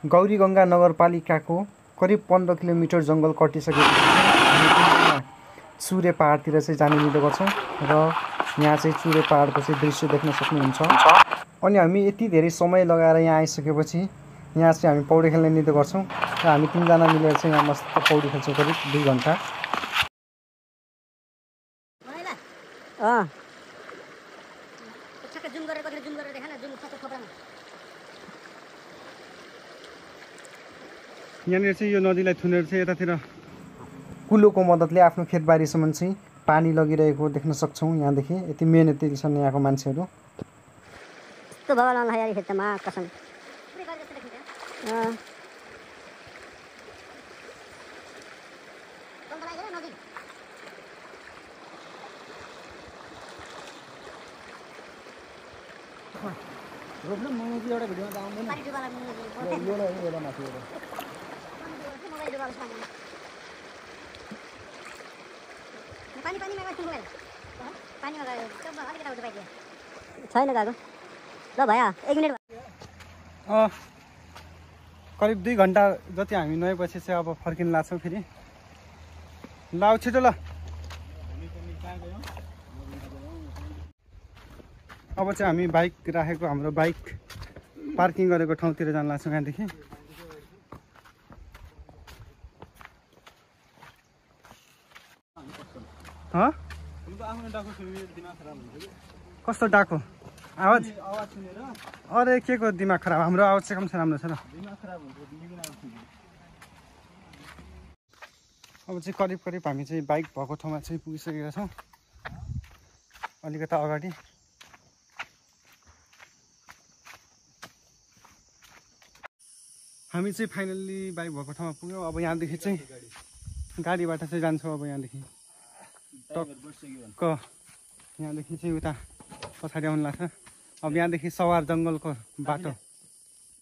गौरीगङ्गा नगरपालिकाको करिब 15 किलोमिटर जङ्गल कटिसकेपछि हामी चुरे पहाडतिर चाहिँ जाने निधो गर्छौँ र यहाँ चाहिँ चुरे पहाडको चाहिँ दृश्य देख्न सक्नुहुन्छ। अनि हामी यति धेरै समय लगाएर यहाँ आइसकेपछि यहाँ चाहिँ हामी पौडी खेल्ने निधो गर्छौँ र हामी 3 जना मिलेर चाहिँ यहाँ मस्त पौडी खेल्छौँ करिब 2 घन्टा। यहाँनिर चाहिँ यो नदीलाई थुनेर चाहिँ यतातिर कुलोको मद्दतले आफ्नो खेतबारीसम्म चाहिँ पानी लगिरहेको देख्न सक्छौँ। यहाँदेखि यति मेहनती छन् यहाँको मान्छेहरू। यस्तो भगवान यार खेतमा कसम रोप्नु म एउटा भिडियोमा त आउँदैन यो माथि छैन गएको ल भया 1 मिनेट करिब 2 घन्टा जति हामी नुहाएपछि चाहिँ अब फर्किन लाग्छौँ फेरि। ल छिटो ल। अब चाहिँ हामी बाइक राखेको हाम्रो बाइक पार्किङ गरेको ठाउँतिर जान लाग्छौँ यहाँदेखि। कस्तो डाको आवाज अरे के को दिमाग खराब? हाम्रो आवाज चाहिँ कम छ राम्रो छ र। अब चाहिँ करिब हामी चाहिँ बाइक भएको ठाउँमा चाहिँ पुगिसकेका छौँ अलिकता अगाडि। हामी चाहिँ फाइनल्ली बाइक भएको ठाउँमा पुग्यौँ। अब यहाँदेखि चाहिँ गाडीबाट चाहिँ जान्छौँ। अब यहाँदेखि टक्क यहाँदेखि चाहिँ उता पछाडि आउनु लाग्छ। अब यहाँदेखि सवार जङ्गलको बाटो